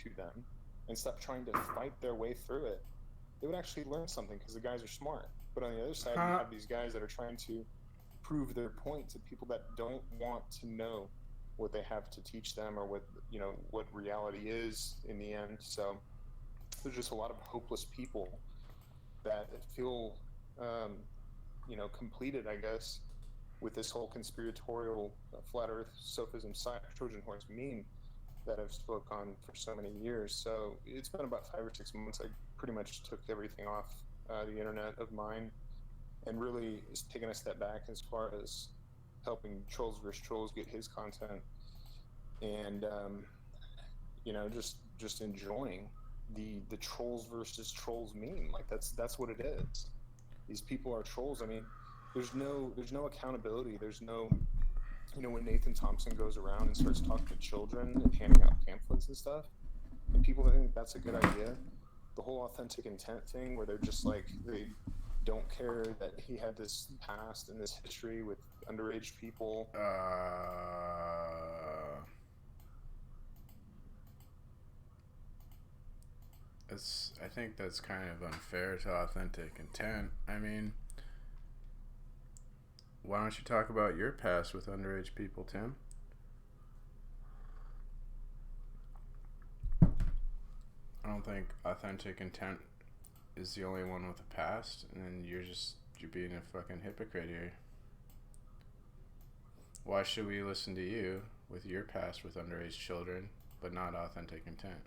to them and stop trying to fight their way through it, they would actually learn something because the guys are smart. But on the other side, you Huh? have these guys that are trying to prove their point to people that don't want to know what they have to teach them or what what reality is in the end. So there's just a lot of hopeless people that feel um, completed, I guess, with this whole conspiratorial flat Earth sophism Trojan horse meme that I've spoke on for so many years. So it's been about 5 or 6 months. I pretty much took everything off the internet of mine and really is taking a step back as far as helping Trolls vs. Trolls get his content and just enjoying the Trolls versus Trolls meme. Like that's what it is. These people are trolls. I mean, there's no accountability. There's no when Nathan Thompson goes around and starts talking to children and handing out pamphlets and stuff, and people think that's a good idea. The whole authentic intent thing, where they're just like they don't care that he had this past and this history with underage people. I think that's kind of unfair to authentic intent. I mean, why don't you talk about your past with underage people, Tim? I don't think authentic intent is the only one with a past, and you're being a fucking hypocrite here. Why should we listen to you with your past with underage children, but not authentic intent?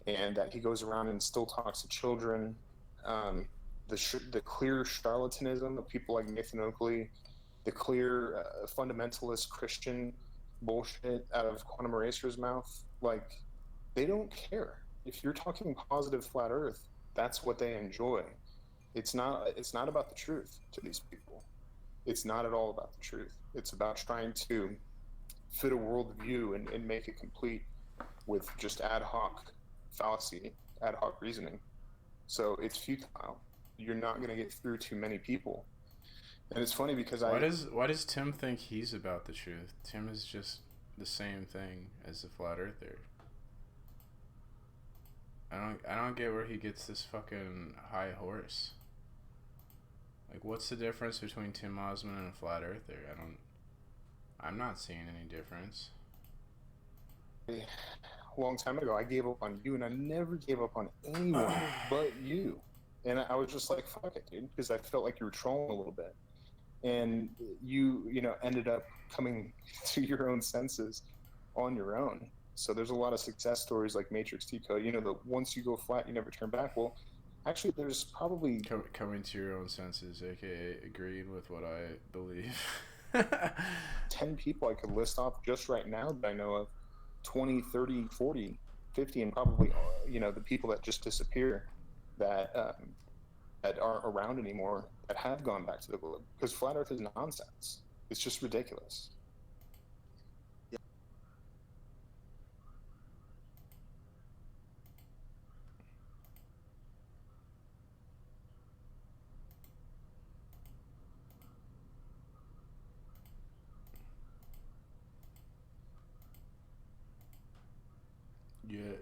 And that he goes around and still talks to children. The clear charlatanism of people like Nathan Oakley, the clear fundamentalist Christian bullshit out of Quantum Eraser's mouth. Like, they don't care. If you're talking positive flat Earth, that's what they enjoy. It's not about the truth to these people. It's not at all about the truth. It's about trying to fit a worldview and make it complete with just ad hoc fallacy, ad hoc reasoning. So it's futile. You're not going to get through to many people. And it's funny because why does Tim think he's about the truth? Tim is just the same thing as the flat earther. I don't get where he gets this fucking high horse. Like, what's the difference between Tim Osman and a flat earther? I'm not seeing any difference. a long time ago I gave up on you, and I never gave up on anyone but you. And I was just like, fuck it, dude, because I felt like you were trolling a little bit. And you ended up coming to your own senses on your own. So there's a lot of success stories like Matrix T Code. That once you go flat, you never turn back. Well, actually, there's probably coming to your own senses, aka agreeing with what I believe. 10 people I could list off just right now that I know of, 20, 30, 40, 50, and probably the people that just disappear that aren't around anymore that have gone back to the globe, because flat Earth is nonsense. It's just ridiculous.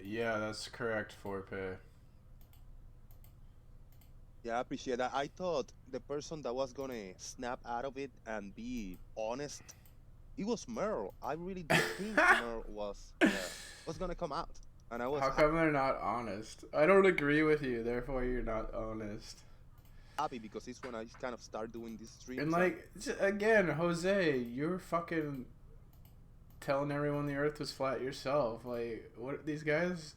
Yeah, that's correct, Forpe. Yeah, I appreciate that. I thought the person that was gonna snap out of it and be honest, it was Merle. I really did think Merle was gonna come out, and I was How come they're not honest? I don't agree with you, therefore you're not honest. happy because it's when I kind of start doing these And streams. like, again, Jose, you're fucking telling everyone the Earth was flat yourself. Like, what these guys?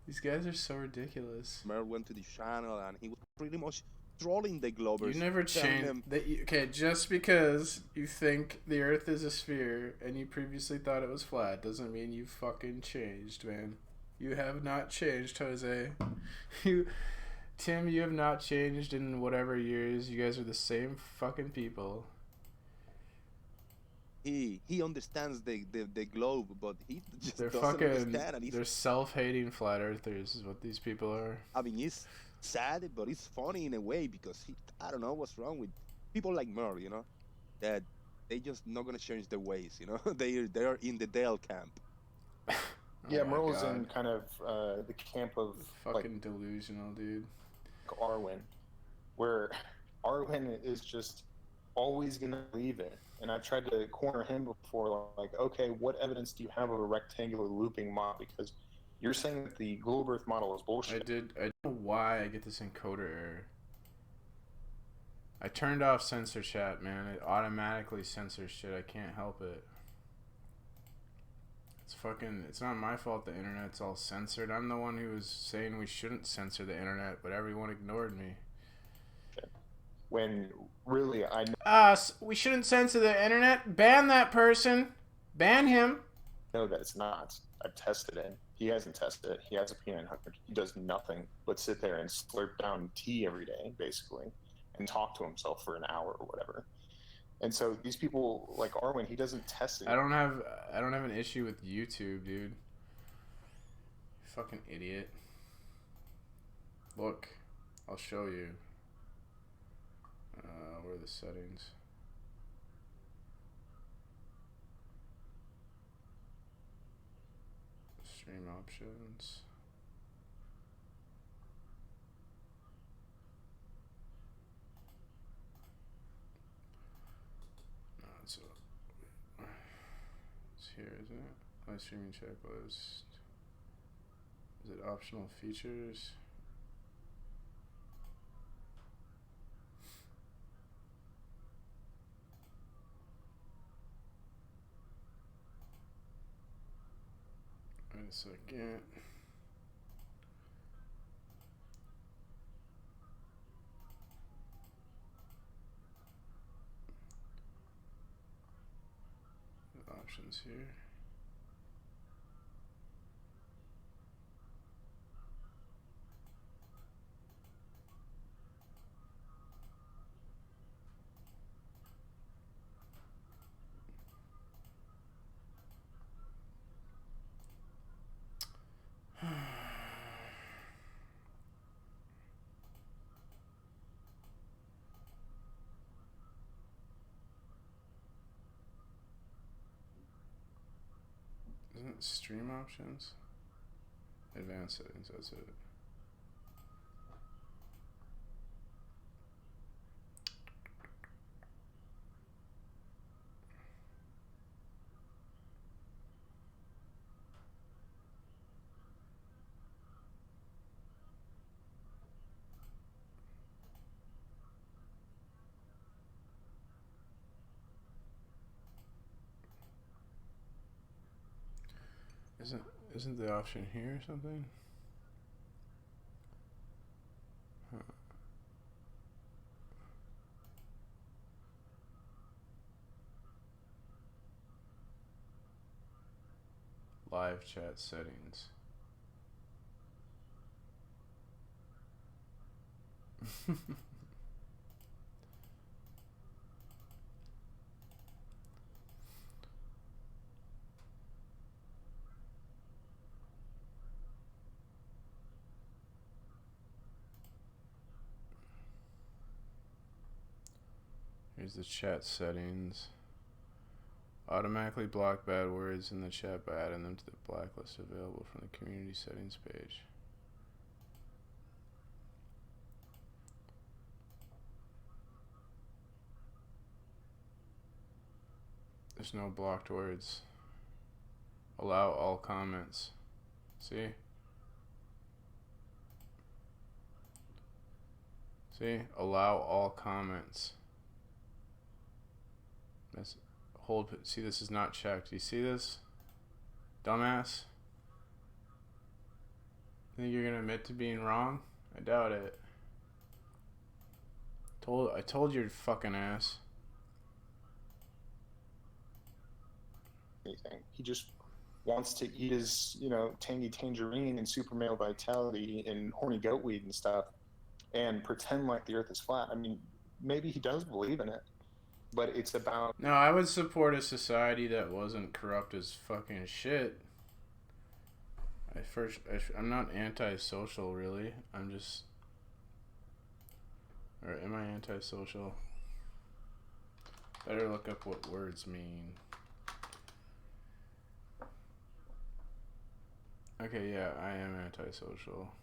These guys are so ridiculous. Merle went to the channel and he was pretty much trolling the Globers. You never telling changed them, okay, just because you think the Earth is a sphere and you previously thought it was flat doesn't mean you fucking changed, man. You have not changed, Jose. Tim, you have not changed in whatever years. You guys are the same fucking people. he understands the globe, but he just They're doesn't understand. And they're self-hating flat earthers is what these people are. I mean, it's sad, but it's funny in a way because I don't know what's wrong with people like Merle, that they just not gonna change their ways. You know, they are in the Dale camp. Oh Yeah, my Merle is in god. kind of the camp of like Fucking delusional, dude. Arwen, where Arwen is just always going to believe it. And I've tried to corner him before, like, okay, what evidence do you have of a rectangular looping model? Because you're saying that the globe Earth model is bullshit. I don't know why I get this encoder error. I turned off censor chat, man. It automatically censors shit. I can't help it. It's not my fault the internet's all censored. I'm the one who was saying we shouldn't censor the internet, but everyone ignored me. When really, I We shouldn't censor the internet. Ban that person. Ban him. know that it's not. I've tested it. He hasn't tested it. He has a P900. He does nothing but sit there and slurp down tea every day, basically, and talk to himself for an hour or whatever. And so these people like Arwen, he doesn't test it. I don't have an issue with YouTube, dude. Fucking idiot. Look, I'll show you. Where are the settings? Stream options. No, it's here, isn't it? Live streaming checklist. Is it optional features? Wait a second. The options here. Isn't it stream options? Advanced settings, that's it. Isn't the option here or something? Huh. Live chat settings. Here's the chat settings. Automatically block bad words in the chat by adding them to the blacklist available from the community settings page. There's no blocked words. Allow all comments. See? See? Allow all comments. See, this is not checked. You see this? Dumbass? Think you're gonna admit to being wrong? I doubt it. I told your fucking ass. Anything. He just wants to eat his, tangy tangerine and super male vitality and horny goat weed and stuff and pretend like the earth is flat. I mean, maybe he does believe in it, but it's about... No, I would support a society that wasn't corrupt as fucking shit. I'm not antisocial, really. I'm just... Or am I antisocial? Better look up what words mean. Okay, yeah, I am antisocial.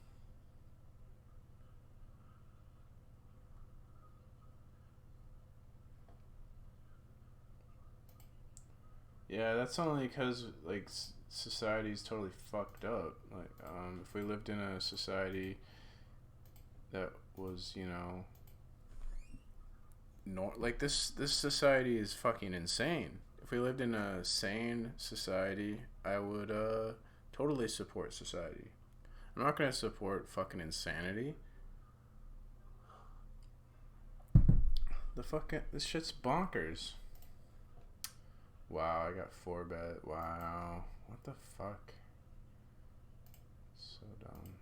Yeah, that's only because like society's totally fucked up. Like, if we lived in a society that was, you know, like this society is fucking insane. If we lived in a sane society, I would totally support society. I'm not gonna support fucking insanity. This shit's bonkers. Wow, I got 4-bet. Wow. What the fuck? So dumb.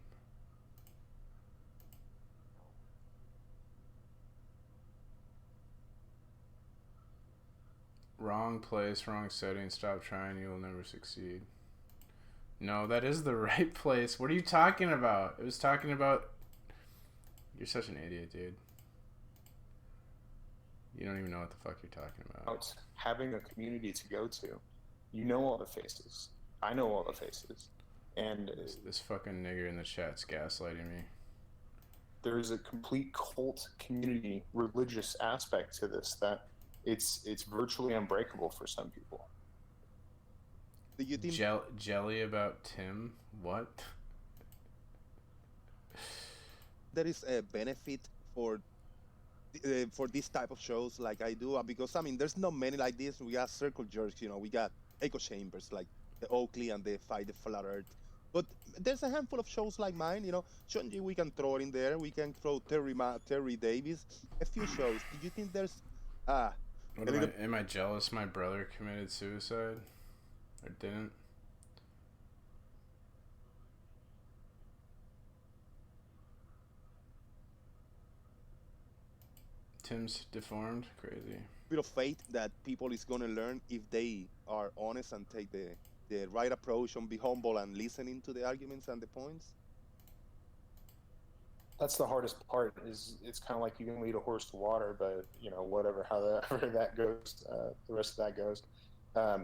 Wrong place, wrong setting. Stop trying, you will never succeed. No, that is the right place. What are you talking about? It was talking about... You're such an idiot, dude. You don't even know what the fuck you're talking about. Having a community to go to. You know all the faces. I know all the faces. And this fucking nigger in the chat's gaslighting me. There's a complete cult community, religious aspect to this that it's virtually unbreakable for some people. Do you think jelly about Tim? What? there is a benefit for this type of shows like I do? Because I mean, there's not many like this. We got circle jerks, you know. We got echo chambers like the Oakley and the Fight the Flat Earth. But there's a handful of shows like mine, you know. Shouldn't we can throw it in there? We can throw Terry Davis. A few shows. Do you think there's am I jealous my brother committed suicide? Or didn't? Tim's deformed? Crazy. Bit of faith that people is gonna learn if they are honest and take the right approach and be humble and listening to the arguments and the points? That's the hardest part. Is it's kind of like you can lead a horse to water, but you know however that goes, the rest of that goes.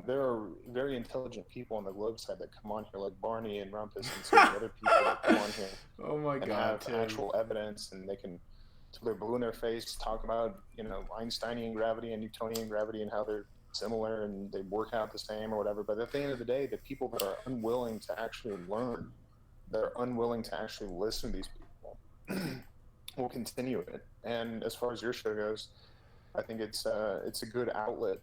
There are very intelligent people on the globe side that come on here, like Barney and Rumpus and some other people that come on here. Oh my and God! Have Tim. actual evidence, and they can, till they're blue in their face, talk about Einsteinian gravity and Newtonian gravity and how they're similar and they work out the same or whatever. But at the end of the day, the people that are unwilling to actually learn, that are unwilling to actually listen to these people, will continue it. And as far as your show goes, I think it's a good outlet.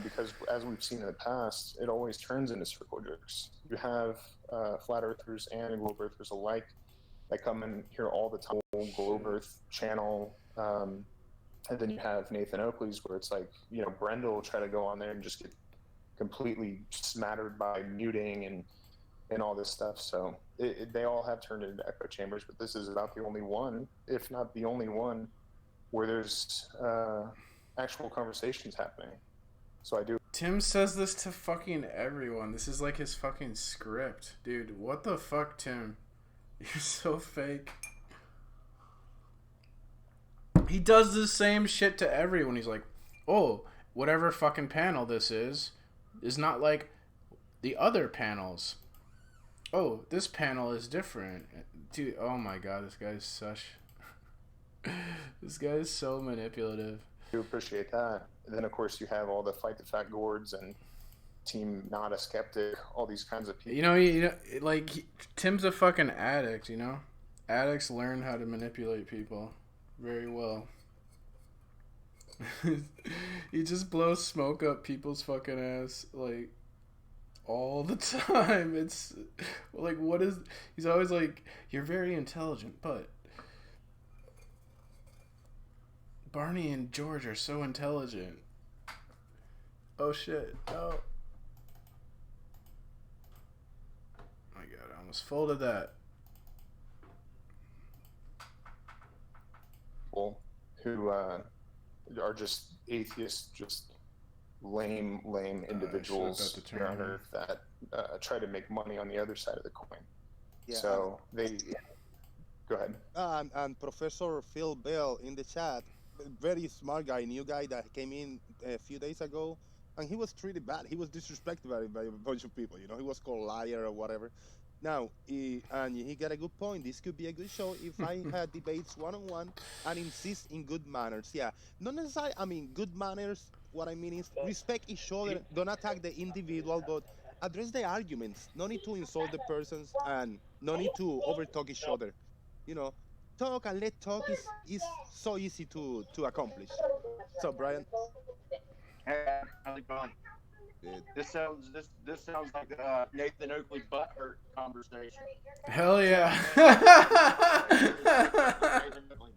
Because as we've seen in the past, it always turns into circle jerks. You have flat earthers and globe earthers alike that come in here all the time. Globe Earth channel, and then you have Nathan Oakley's, where it's like, Brenda will try to go on there and just get completely smattered by muting and all this stuff. So they all have turned into echo chambers, but this is about the only one, if not the only one, where there's actual conversations happening. So I do. Tim says this to fucking everyone. This is like his fucking script. Dude, what the fuck, Tim? You're so fake. He does the same shit to everyone. He's like, oh, whatever fucking panel this is not like the other panels. Oh, this panel is different. Dude, oh my God, this guy's such... This guy is so manipulative. I do appreciate that. And then, of course, you have all the Fight the Fat Gourds and Team Not a Skeptic, all these kinds of people. Tim's a fucking addict, you know? Addicts learn how to manipulate people very well. He just blows smoke up people's fucking ass, like, all the time. It's, like, he's always like, you're very intelligent, but Barney and George are so intelligent. Oh shit. Oh. My God, I almost folded that. People who are just atheists, just lame individuals here on Earth that try to make money on the other side of the coin. Yeah. So they... Go ahead. And Professor Phil Bell in the chat, very smart guy, new guy that came in a few days ago, and he was treated bad. He was disrespected by a bunch of people. You know, he was called liar or whatever. Now, and he got a good point. This could be a good show if I had debates one-on-one and insist in good manners. Yeah, not necessarily. I mean, good manners. What I mean is respect each other. Don't attack the individual, but address the arguments. No need to insult the persons, and no need to overtalk each other. You know, talk and let talk is so easy to accomplish. So, Brian, Hey, how's it going? uh, This sounds like Nathan Oakley butthurt conversation. Hell yeah.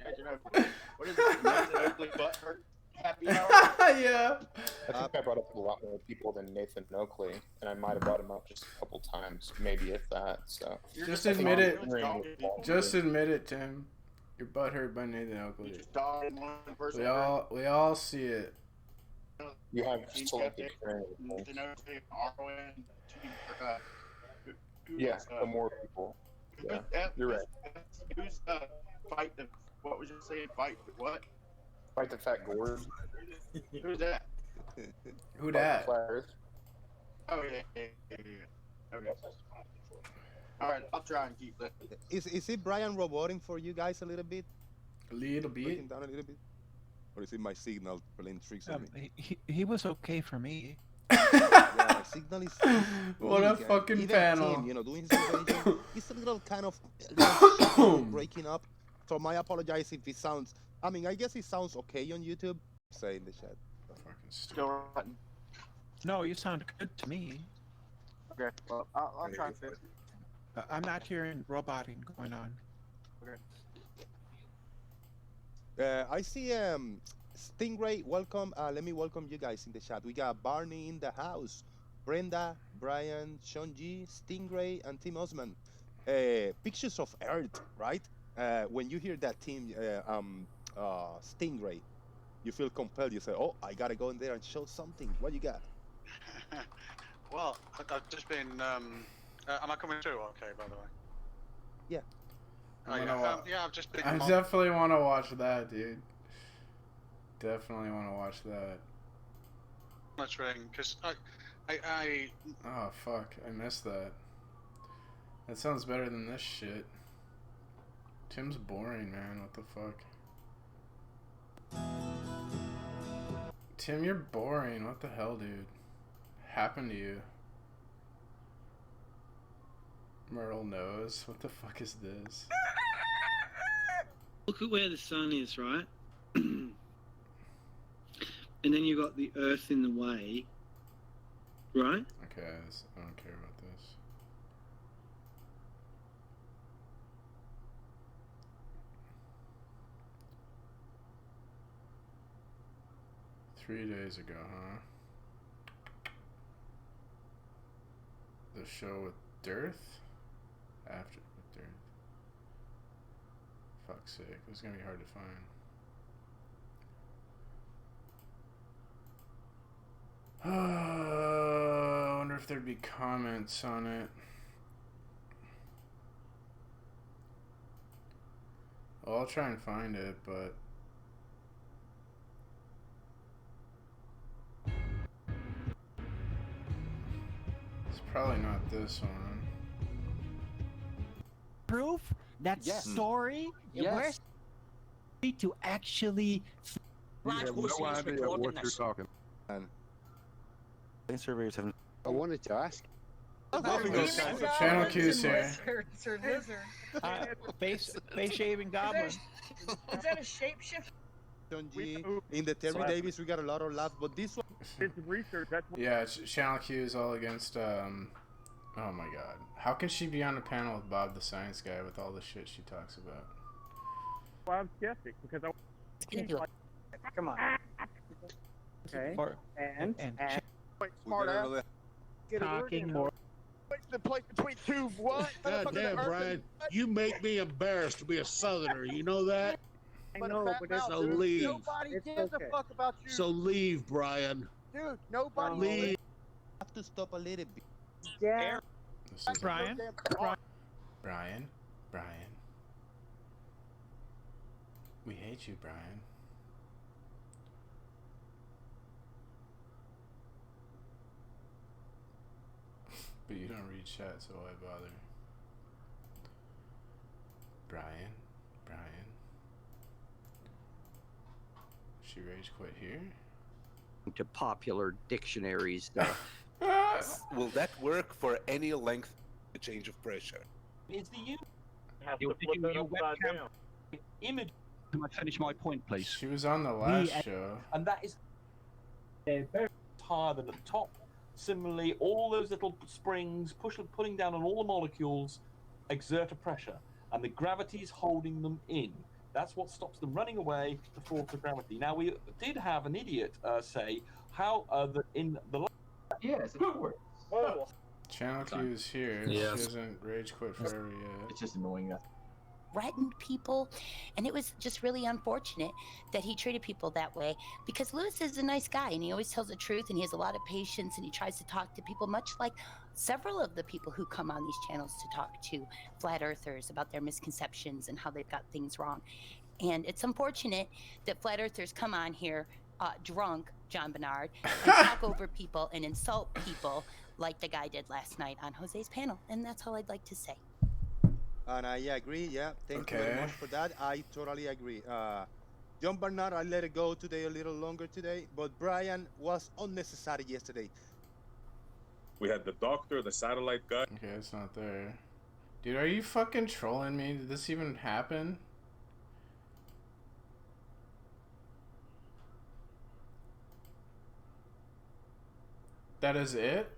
Nathan Oakley. What is it? Nathan Oakley butthurt happy hour? Yeah. I think I brought up a lot more people than Nathan Oakley, and I might have brought him up just a couple times, maybe if that. So Just admit it. Just admit it, Tim. Your butt hurt by Nathan Oakley. You just dogging one person. We all see it. you have just to like experience. Nathan Oakley, RON, Yeah, the more people. Yeah, you're right. Who's fight the? What was you saying? Fight the what? Fight the fat gourd. Who's that? Who Fight the dat? flat Earth. Oh yeah. Okay. All right, I'll try and keep that. is it Brian roboting for you guys a little bit? A little Breaking bit. down a little bit? Or is it my signal playing tricks on me? He was okay for me. Yeah, my signal is What a weak, and fucking even panel. Tim, you know, doing his presentation, it's a little kind of little breaking up. So I apologize if it sounds. I mean, I guess it sounds okay on YouTube. Say in the chat. Fucking stupid. Still rotten. No, you sound good to me. Okay, well, I'll try and fix it. I'm not hearing roboting going on. I see Stingray, welcome. Let me welcome you guys in the chat. We got Barney in the house, Brenda, Brian, Sean G, Stingray, and Tim Osman. Pictures of Earth, right? When you hear that team, Stingray, you feel compelled. You say, "Oh, I gotta go in there and show something." What you got? Well, I've just been. Am I coming through? Okay, by the way. Yeah. Oh, yeah, I've just been. I definitely want to watch that, dude. Definitely want to watch that. monitoring because I. Oh fuck! I missed that. That sounds better than this shit. Tim's boring, man. What the fuck? Tim, you're boring. What the hell, dude? Happened to you? Merle knows. What the fuck is this? Look at where the sun is, right? And then you got the Earth in the way, right? Okay, I don't care about this. Three days ago, huh? The show with Dearth? After with Dearth. Fuck's sake, this is gonna be hard to find. I wonder if there'd be comments on it. Well, I'll try and find it, but it's probably not this one. Proof that story where's to actually You have no idea what you're talking. Surveyors have. I wanted to ask. Channel Q's here. Face shaving goblin. Is that a shapeshift? John G. In the Terry Davis, we got a lot of laughs, but this one. Yeah, Channel Q is all against. Oh my god, how can she be on a panel with Bob the Science Guy with all the shit she talks about? Well, I'm skeptic because I. Come on. Okay. And Smart ass. Talking more. What's the place between two what? God damn, Brian, you make me embarrassed to be a Southerner. You know that? I know, but it's So leave. nobody gives a fuck about you. So leave, Brian. Dude, nobody. Leave. Have to stop a little bit. Yeah. This is Brian. Brian. We hate you, Brian. But you don't read chat, so why bother? Brian? She rage quit here? To popular dictionary stuff. Will that work for any length of change of pressure? Is the you Have your to flip it upside webcam down. image? Can I finish my point, please? She was on the last show. And that is very higher than the top. Similarly, all those little springs pulling down on all the molecules exert a pressure, and the gravity is holding them in. That's what stops them running away, the force of gravity. Now, we did have an idiot say how in the... Yes, it works. Whoa. Channel Q is here. Yes. She hasn't rage quit forever yet. It's just annoying. Threatened people, and it was just really unfortunate that he treated people that way, because Lewis is a nice guy and he always tells the truth and he has a lot of patience and he tries to talk to people, much like several of the people who come on these channels to talk to flat earthers about their misconceptions and how they've got things wrong. And it's unfortunate that flat earthers come on here drunk, John Bernard, and talk over people and insult people like the guy did last night on Jose's panel. And that's all I'd like to say. And I agree, yeah. Thank you very much for that. I totally agree. John Bernard, I let it go today a little longer today, but Brian was unnecessary yesterday. We had the doctor, the satellite guy. Okay, it's not there. Dude, are you fucking trolling me? Did this even happen? That is it?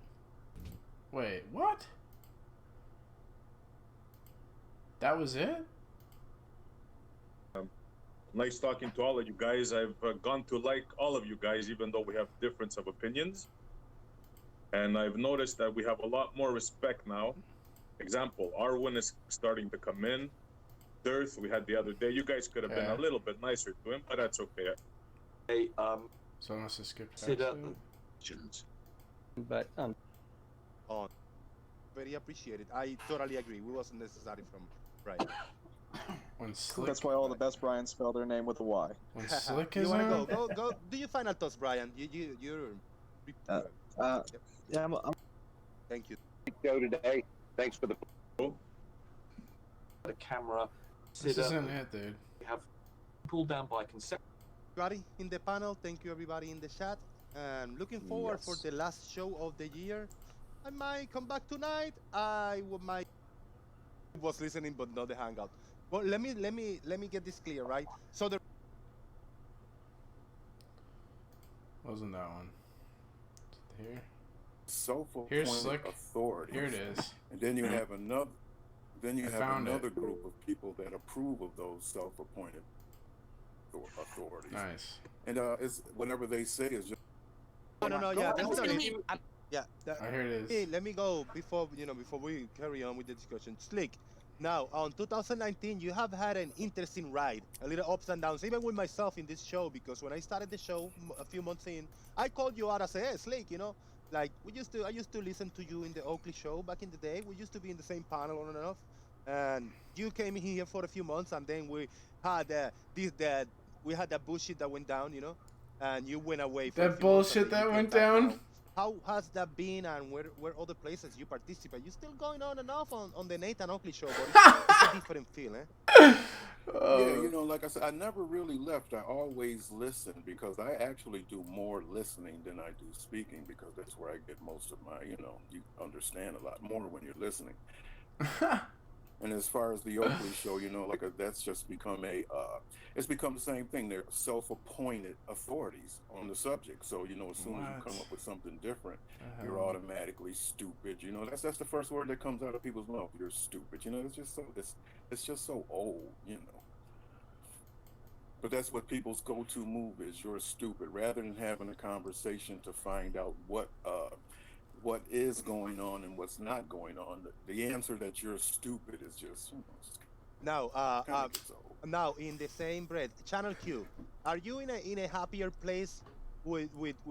Wait, what? That was it? Nice talking to all of you guys. I've gone to like all of you guys, even though we have difference of opinions. And I've noticed that we have a lot more respect now. Example, Arwen is starting to come in. Dirth, we had the other day. You guys could have been a little bit nicer to him, but that's okay. Hey, so I must have skipped sit up. But on. Very appreciated. I totally agree. We wasn't necessary from Brian. That's why all the best Brians spell their name with a Y. When Slick You is wanna on? go? Do your final thoughts, Brian? You're. Yeah, I'm Thank you. Go today. Thanks for the camera. This Sit up. isn't it, dude. We have pulled down by concept. Everybody in the panel, thank you everybody in the chat. And looking forward for the last show of the year. I might come back tonight. I was listening, but not the hangout. Well, let me get this clear, right? So the Wasn't that one? Here. Self-appointed Slick. authority. Here it is. And then you have another. Then you I have found another it. group of people that approve of those self-appointed authorities. Nice. And it's whenever they say it's just. no, yeah, that's not it. Yeah, Here it is. Hey, let me go before we carry on with the discussion. Slick, now on 2019, you have had an interesting ride, a little ups and downs, even with myself in this show. Because when I started the show a few months in, I called you out and said, "Hey, Slick, like I used to listen to you in the Oakley show back in the day. We used to be in the same panel on and off, and you came in here for a few months, and then we had that bullshit that went down, and you went away. For That bullshit that went down. How has that been, and where other places you participate? You still going on and off on the Nathan Oakley show, but it's a different feel, eh? Yeah, like I said, I never really left. I always listen because I actually do more listening than I do speaking because that's where I get most of my, you understand a lot more when you're listening. And as far as the Oakley show, that's just become it's become the same thing. They're self-appointed authorities on the subject. So, as soon as you come up with something different, you're automatically stupid. That's the first word that comes out of people's mouth. You're stupid. It's just so old, But that's what people's go-to move is. You're stupid. Rather than having a conversation to find out what is going on and what's not going on, the answer that you're stupid is just, Now, in the same breath, Channel Q, are you in a happier place with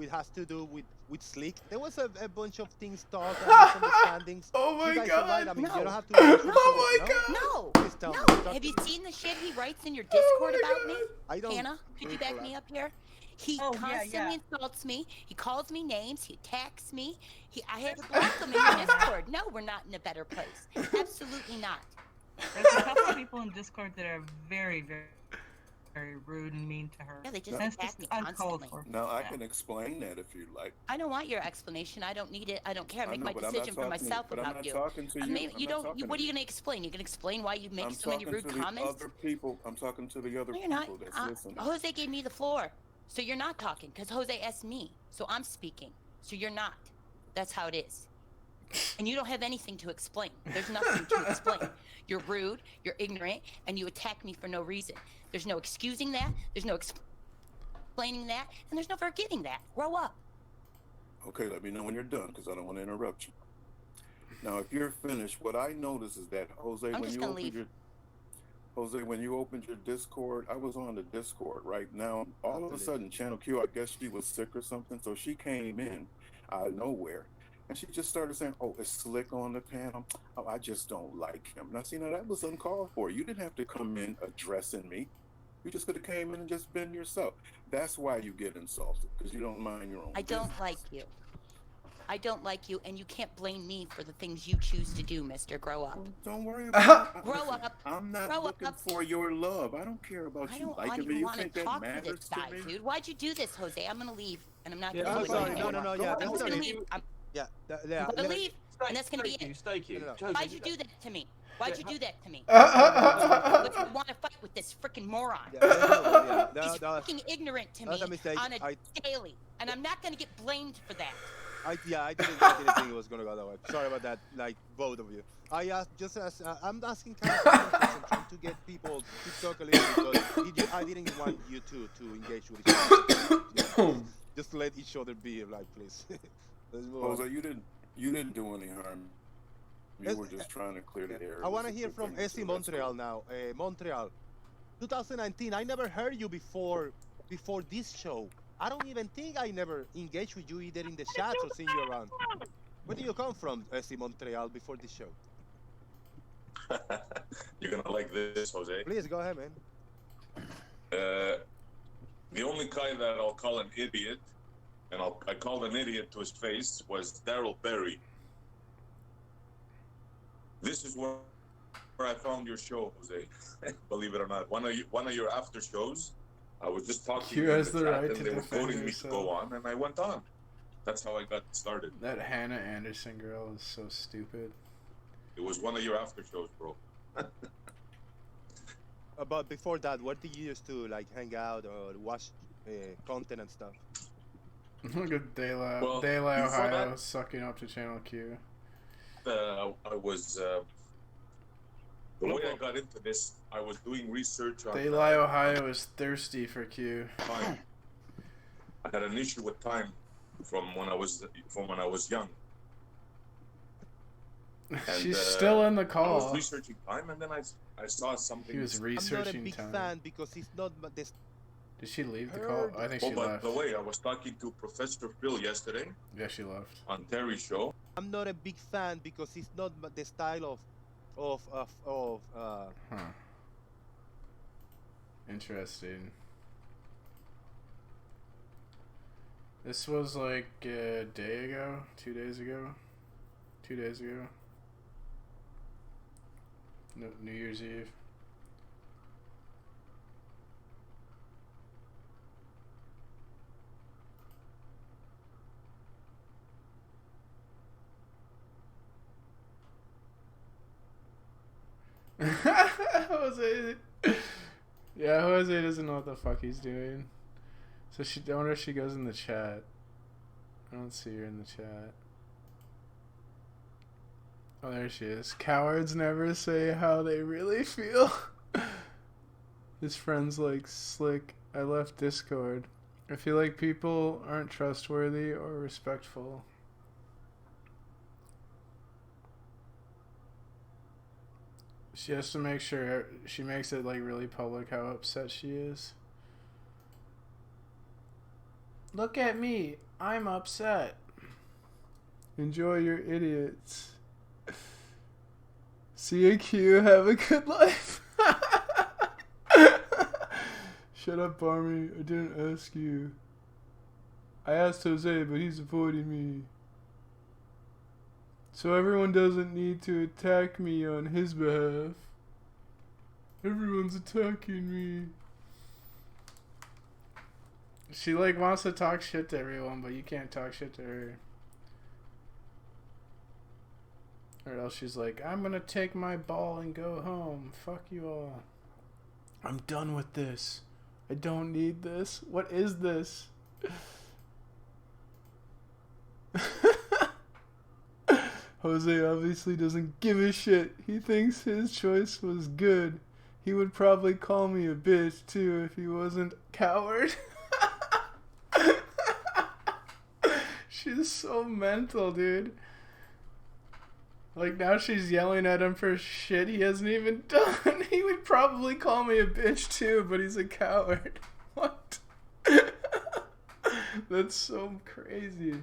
has to do with Slick? There was a bunch of things talked and misunderstandings. Oh my You guys God. are right. I mean, you don't have to. Oh my God. No, Please tell me. Have you seen the shit he writes in your Discord about me? I don't. Hannah, could you back me up here? He Oh, yeah, constantly yeah. insults me. He calls me names. He attacks me. I had to block him in your Discord. No, we're not in a better place. Absolutely not. There's a couple of people in Discord that are very, very, very rude and mean to her. Yeah, they just That's attack just me uncalled constantly. for. Now I can explain that if you like. I don't want your explanation. I don't need it. I don't care. I I make know, my but I'm not decision for talking. myself But I'm about not you. talking to you. Maybe I'm you not don't. talking What to are you going to explain? You're going to explain why you make I'm so many talking rude to the comments? other people. I'm talking to the other No, you're not. people that's listening. Jose gave me the floor, so you're not talking because Jose asked me, so I'm speaking. So you're not. That's how it is. And you don't have anything to explain. There's nothing to explain. You're rude, you're ignorant, and you attack me for no reason. There's no excusing that. There's no explaining that, and there's no forgiving that. Grow up. Okay, let me know when you're done because I don't want to interrupt you. Now, if you're finished, what I noticed is that Jose, I'm when just you gonna opened leave. your Jose, when you opened your Discord, I was on the Discord right now. All of a sudden, Channel Q, I guess she was sick or something, so she came in out of nowhere. And she just started saying, "Oh, it's Slick on the panel. Oh, I just don't like him." Now, see, now that was uncalled for. You didn't have to come in addressing me. You just could have came in and just been yourself. That's why you get insulted, because you don't mind your own I don't business. like you. I don't like you, and you can't blame me for the things you choose to do, mister. Grow up. Don't worry about it. Grow Listen, up. I'm not Grow looking up. for your love. I don't care about I you don't liking me. even You want to think that talk to matters this guy, to me? dude. Why'd you do this, Jose? I'm gonna leave, and I'm not Yeah, gonna I'm do it sorry. anymore. No, yeah, I'm just gonna definitely. leave. I'm Yeah, gonna leave, and that's gonna be it. Stay Q. Why'd you do that to me? Why'd you do that to me? Yeah. What's you want to fight with this freaking moron? Yeah, He's fucking ignorant to me That's a mistake. on a daily, and I'm not gonna get blamed for that. I didn't think it was gonna go that way. Sorry about that, like both of you. I'm asking kind of questions. I'm trying to get people to talk a little because I didn't want you two to engage with each other. Just let each other be, like, please. Let's move on. Jose, you didn't do any harm. You were just trying to clear the air. I want to hear from SC Montreal now. Montreal, 2019. I never heard you before this show. I don't even think I never engaged with you either in the chat or seen you around. Where do you come from, SC Montreal, before this show? You're gonna like this, Jose. Please go ahead, man. The only guy that I'll call an idiot, and I called an idiot to his face, was Daryl Berry. This is where I found your show, Jose. Believe it or not, one of your after shows. I was just talking Q in has the chat, right and to they were defend voting me to go herself. on, and I went on. That's how I got started. That Hannah Anderson girl is so stupid. It was one of your after shows, bro. But before that, where did you used to, like, hang out or watch content and stuff? Look at Daylight, Well, Daylight, before Ohio, that- sucking up to Channel Q. I was the way I got into this. I was doing research on Daylight, Ohio is thirsty for Q. time. I had an issue with time from when I was young. And, She's still in the I was call. researching time, and then I saw something. He was I'm not a researching big time. fan because it's not this. Did she leave the call? I think Oh, she by left. the way, I was talking to Professor Phil yesterday Yeah, she left. on Terry's show. I'm not a big fan because it's not the style of Huh. Interesting. This was like a day ago, 2 days ago, 2 days ago. No, New Year's Eve. Jose. Yeah, Jose doesn't know what the fuck he's doing. So I wonder if she goes in the chat. I don't see her in the chat. Oh, there she is. Cowards never say how they really feel. His friends like Slick. I left Discord. I feel like people aren't trustworthy or respectful. She has to make sure she makes it like really public how upset she is. Look at me. I'm upset. Enjoy your idiots. CAQ, have a good life. Shut up, Barmy. I didn't ask you. I asked Jose, but he's avoiding me. So everyone doesn't need to attack me on his behalf. Everyone's attacking me. She like wants to talk shit to everyone, but you can't talk shit to her. Or else she's like, I'm gonna take my ball and go home. Fuck you all. I'm done with this. I don't need this. What is this? Jose obviously doesn't give a shit. He thinks his choice was good. He would probably call me a bitch too if he wasn't a coward. She's so mental, dude. Like, now she's yelling at him for shit he hasn't even done. He would probably call me a bitch too, but he's a coward. What? That's so crazy.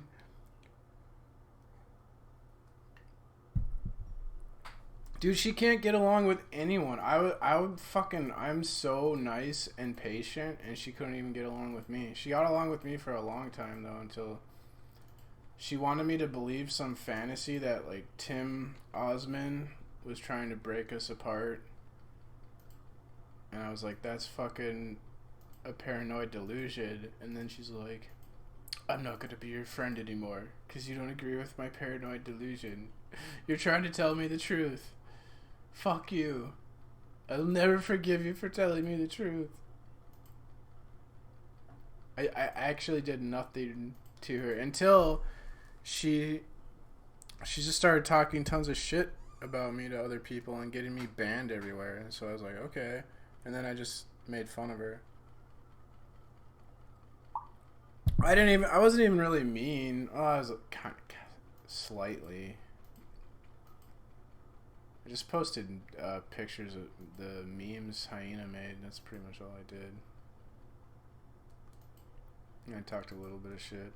Dude, she can't get along with anyone. I would fucking, I'm so nice and patient, and she couldn't even get along with me. She got along with me for a long time, though, until she wanted me to believe some fantasy that, like, Tim Osman was trying to break us apart. And I was like, that's fucking a paranoid delusion. And then she's like, I'm not gonna be your friend anymore, because you don't agree with my paranoid delusion. You're trying to tell me the truth. Fuck you. I'll never forgive you for telling me the truth. I actually did nothing to her until she just started talking tons of shit about me to other people and getting me banned everywhere. And so I was like, okay. And then I just made fun of her. I wasn't even really mean. Oh, I was kind of slightly. I just posted pictures of the memes Hyena made. That's pretty much all I did. And I talked a little bit of shit.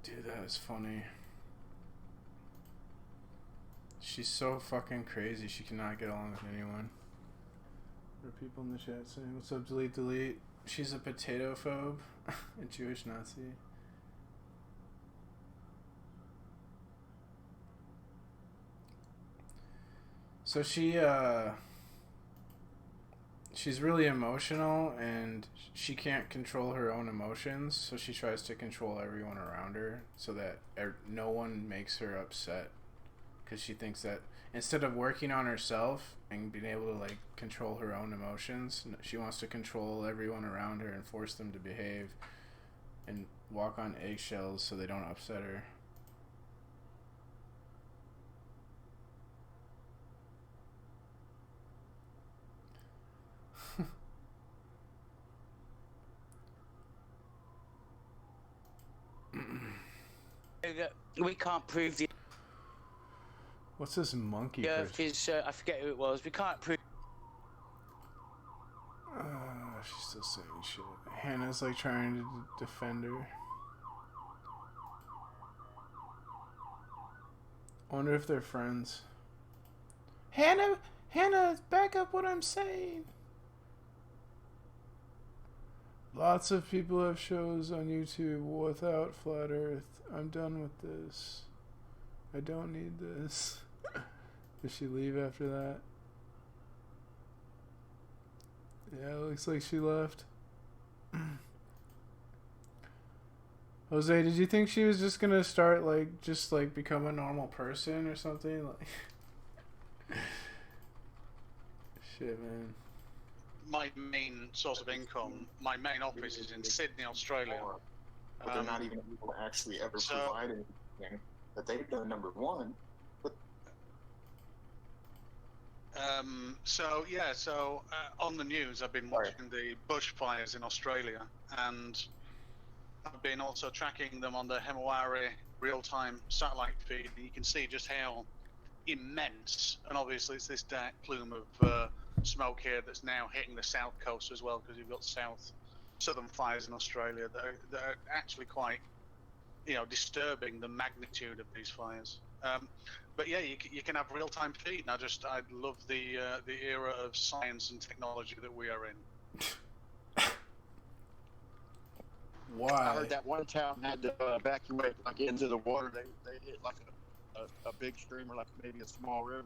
Dude, that was funny. She's so fucking crazy. She cannot get along with anyone. There are people in the chat saying, what's up, delete, delete. She's a potato phobe. A Jewish Nazi. So she's really emotional, and she can't control her own emotions, so she tries to control everyone around her so that no one makes her upset, because she thinks that instead of working on herself and being able to like control her own emotions, she wants to control everyone around her and force them to behave and walk on eggshells so they don't upset her. We can't prove the What's this monkey Earth is, I forget who it was. We can't prove. She's still saying shit. Hannah's like trying to defend her. I wonder if they're friends. Hannah, back up what I'm saying. Lots of people have shows on YouTube without Flat Earth. I'm done with this. I don't need this. Did she leave after that? Yeah, it looks like she left. Jose, did you think she was just gonna start just become a normal person or something? Like, shit, man. My main source of income, my main office is in Sydney, Australia. But they're not even able to actually ever provide anything that they've done, number one. But on the news, I've been watching the bushfires in Australia, and I've been also tracking them on the Himawari real-time satellite feed. You can see just how immense, and obviously it's this dark plume of smoke here that's now hitting the south coast as well, because you've got southern fires in Australia that are actually quite, disturbing, the magnitude of these fires. But yeah, you can have real-time feed. And I love the era of science and technology that we are in. Why? I heard that one town had to evacuate like into the water. They hit like a big stream or like maybe a small river.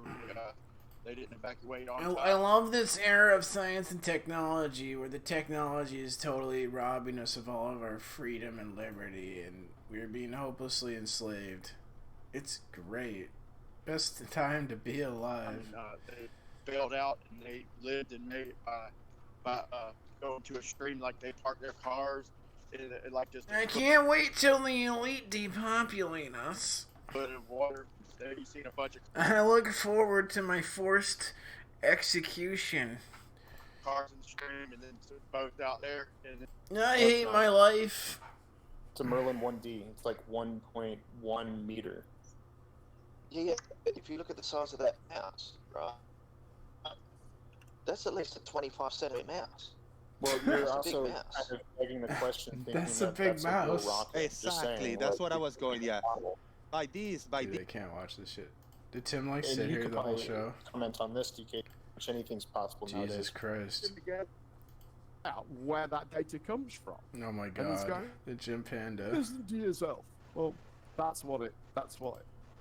They didn't evacuate on time. I love this era of science and technology where the technology is totally robbing us of all of our freedom and liberty, and we're being hopelessly enslaved. It's great. Best time to be alive. They bailed out and they lived and made it by going to a stream. Like they parked their cars and like just. I can't wait till the elite depopulate us. Put in water. You've seen a bunch of I look forward to my forced execution. cars in the stream and then both out there. And I hate my life. It's a Merlin 1D. It's like 1.1 meter. Yeah, if you look at the size of that mouse, right, that's at least a 25 centimeter mouse. Well, you're That's a also big kind mouse. of begging the question, thinking That's a that big that's a real mouse. rocket. Just Exactly. saying, That's like, what I was going. Yeah. By this. Dude, they can't watch this shit. Did Tim like And sit you here could the whole probably show? comment on this, DK. Which anything's possible Jesus nowadays. Christ. Out where that data comes from. Oh my And it's god. going, The Jim Panda. listen to yourself. Well, that's what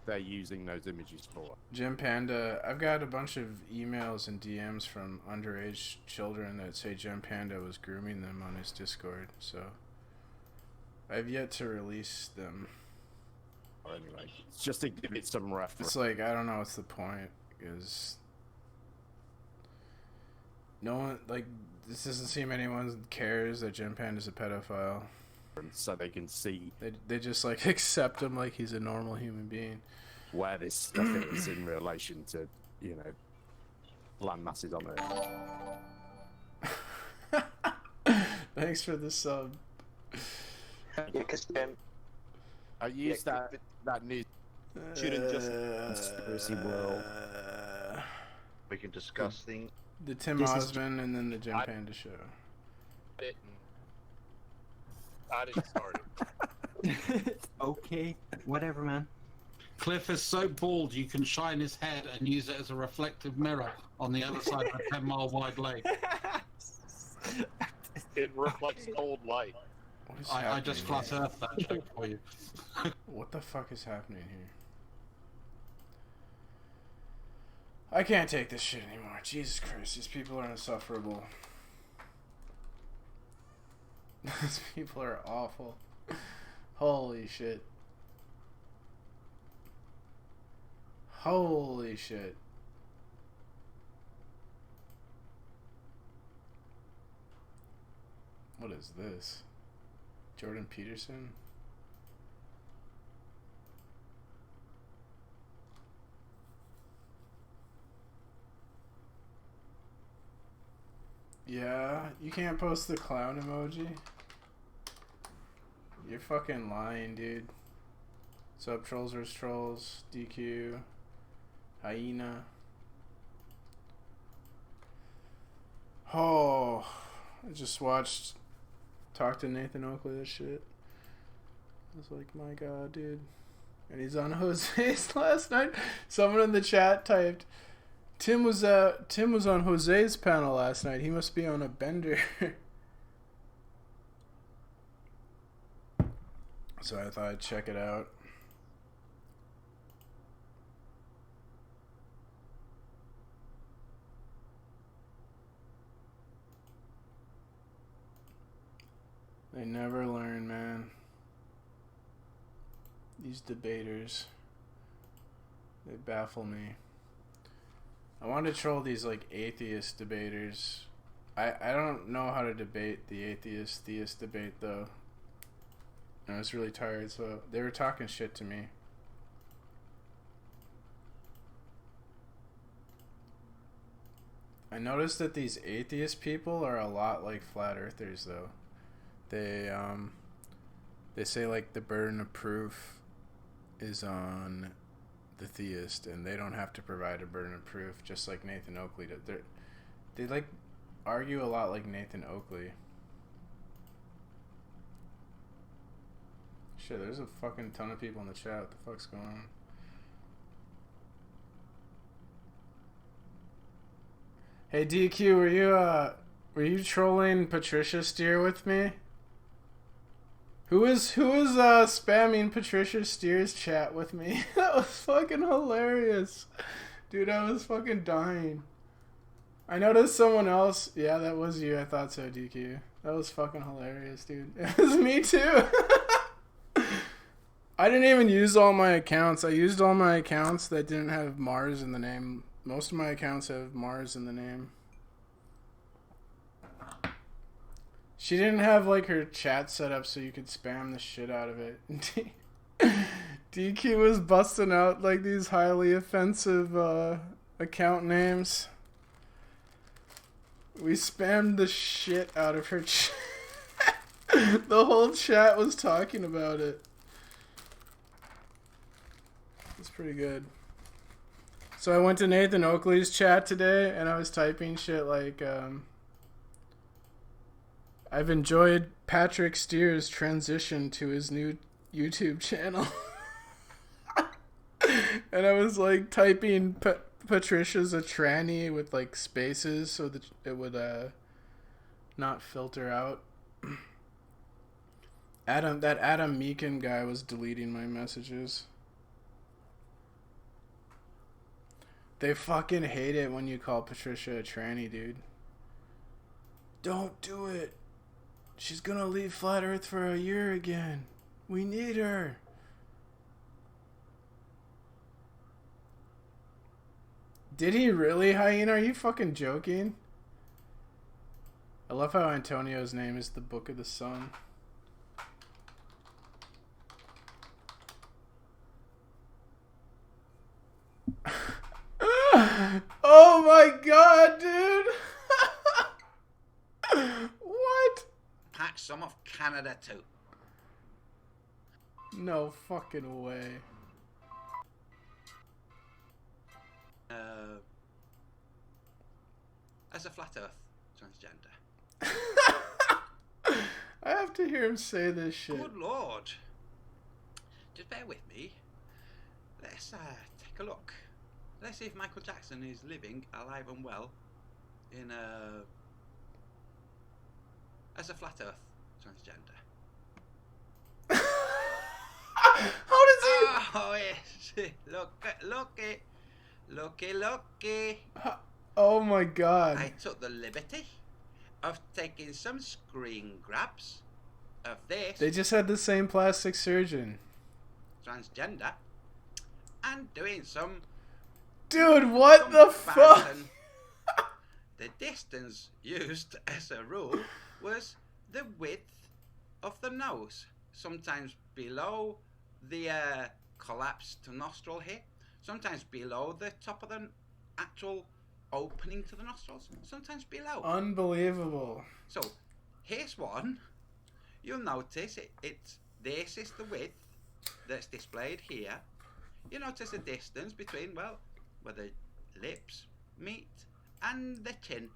they're using those images for. Jim Panda, I've got a bunch of emails and DMs from underage children that say Jim Panda was grooming them on his Discord, so I've yet to release them. Anyway, it's just to give it some reference. It's like, I don't know what's the point, because no one, like, this doesn't seem anyone cares that Jim Panda's a pedophile. So they can see They just, like, accept him like he's a normal human being. where this stuff is in relation to, land masses on Earth. Thanks for the sub. Yeah, because I use that news. Shouldn't just conspiracy world. We can discuss things. The Tim Osman and then the Jim Panda show. I didn't start it. Okay, whatever, man. Cliff is so bald you can shine his head and use it as a reflective mirror on the other side of a 10-mile wide lake. It reflects cold light. I just flat earthed that joke for you. What the fuck is happening here? I can't take this shit anymore. Jesus Christ, these people are insufferable. These people are awful. Holy shit. Holy shit. What is this? Jordan Peterson? Yeah, you can't post the clown emoji? You're fucking lying, dude. Sub trolls vs trolls, DQ, hyena. Oh, I just watched Talk to Nathan Oakley, that shit. I was like, my god, dude. And he's on Jose's last night. Someone in the chat typed, Tim was on Jose's panel last night. He must be on a bender. So I thought I'd check it out. They never learn, man. These debaters. They baffle me. I want to troll these like atheist debaters. I don't know how to debate the atheist-theist debate though. I was really tired, so they were talking shit to me. I noticed that these atheist people are a lot like flat earthers though. They say like the burden of proof is on the theist and they don't have to provide a burden of proof, just like Nathan Oakley did. They like argue a lot like Nathan Oakley. Shit, there's a fucking ton of people in the chat. What the fuck's going on? Hey DQ, were you trolling Patricia Steer with me? Who was spamming Patricia Steer's chat with me? That was fucking hilarious. Dude, I was fucking dying. I noticed someone else. Yeah, that was you. I thought so, DQ. That was fucking hilarious, dude. It was me too. I didn't even use all my accounts. I used all my accounts that didn't have Mars in the name. Most of my accounts have Mars in the name. She didn't have like her chat set up so you could spam the shit out of it. DQ was busting out like these highly offensive account names. We spammed the shit out of her chat. The whole chat was talking about it. It's pretty good. So I went to Nathan Oakley's chat today and I was typing shit like, I've enjoyed Patrick Steer's transition to his new YouTube channel. And I was like typing Patricia's a tranny with like spaces so that it would not filter out. That Adam Meekin guy was deleting my messages. They fucking hate it when you call Patricia a tranny, dude. Don't do it. She's gonna leave Flat Earth for a year again. We need her. Did he really, Hyena? Are you fucking joking? I love how Antonio's name is the Book of the Sun. Oh my god, dude! What? Patch some of Canada too. No fucking way. As a flat Earth transgender. I have to hear him say this shit. Good lord. Just bear with me. Let's take a look. Let's see if Michael Jackson is living, alive and well, in as a flat Earth transgender. How does he? Oh yes, looky. Oh my god. I took the liberty of taking some screen grabs of this. They just had the same plastic surgeon. Transgender, and doing some. Dude, what the fuck? The distance used as a rule was the width of the nose, sometimes below the collapsed nostril here, sometimes below the top of the actual opening to the nostrils, sometimes below. Unbelievable. So here's one. You'll notice this is the width that's displayed here. You notice the distance between, well, where the lips meet and the chin.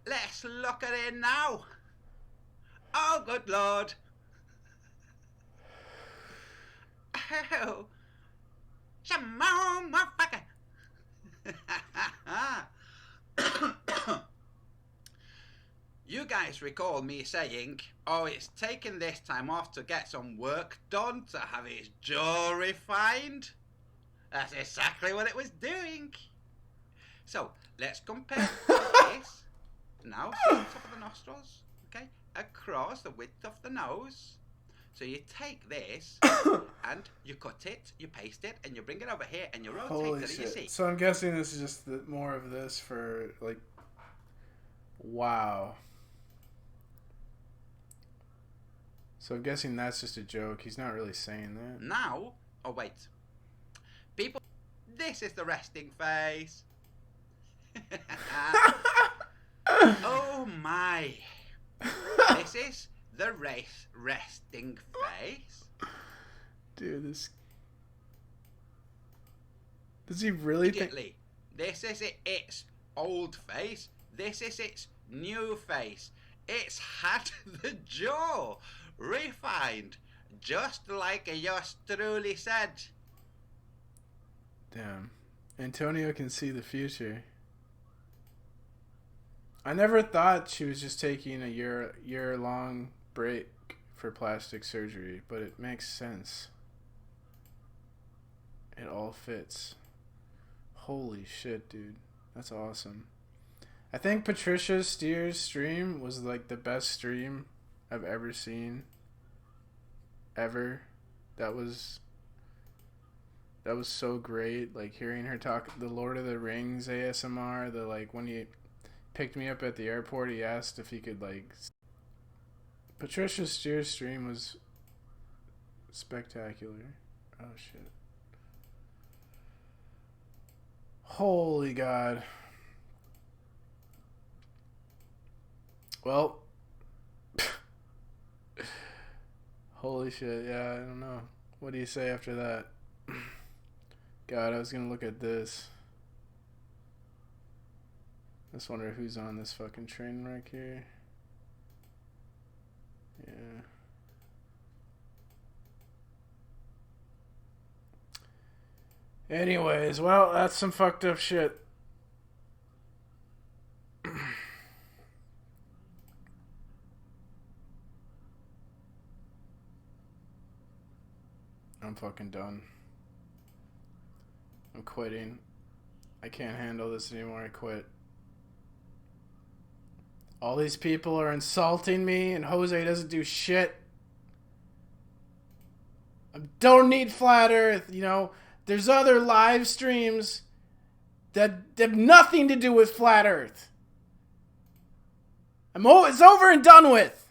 Let's look at it now. Oh, good lord. Oh, come on, motherfucker. You guys recall me saying, oh, it's taken this time off to get some work done, to have his jaw refined? That's exactly what it was doing. So, let's compare this. Now, see the top of the nostrils, okay? Across the width of the nose. So you take this, and you cut it, you paste it, and you bring it over here, and you rotate Holy it, shit. you see. So I'm guessing this is just more of this for, like... Wow. So I'm guessing that's just a joke. He's not really saying that. Now, oh wait. People, this is the resting face. Oh my. This is the resting face. Dude, this... Does he really Immediately. This is its old face. This is its new face. It's had the jaw refined, just like yours truly said. Damn. Antonio can see the future. I never thought she was just taking a year long break for plastic surgery, but it makes sense. It all fits. Holy shit, dude. That's awesome. I think Patricia Steer's stream was like the best stream I've ever seen. Ever. That was so great. Like hearing her talk the Lord of the Rings ASMR, the like when he picked me up at the airport, he asked if he could like Patricia Steer's stream was spectacular. Oh shit. Holy God. Well, holy shit, yeah, I don't know. What do you say after that? God, I was gonna look at this. I just wonder who's on this fucking train wreck here. Yeah. Anyways, well, that's some fucked up shit. I'm fucking done. I'm quitting. I can't handle this anymore. I quit. All these people are insulting me and Jose doesn't do shit. I don't need Flat Earth, you know. There's other live streams that have nothing to do with Flat Earth. It's over and done with.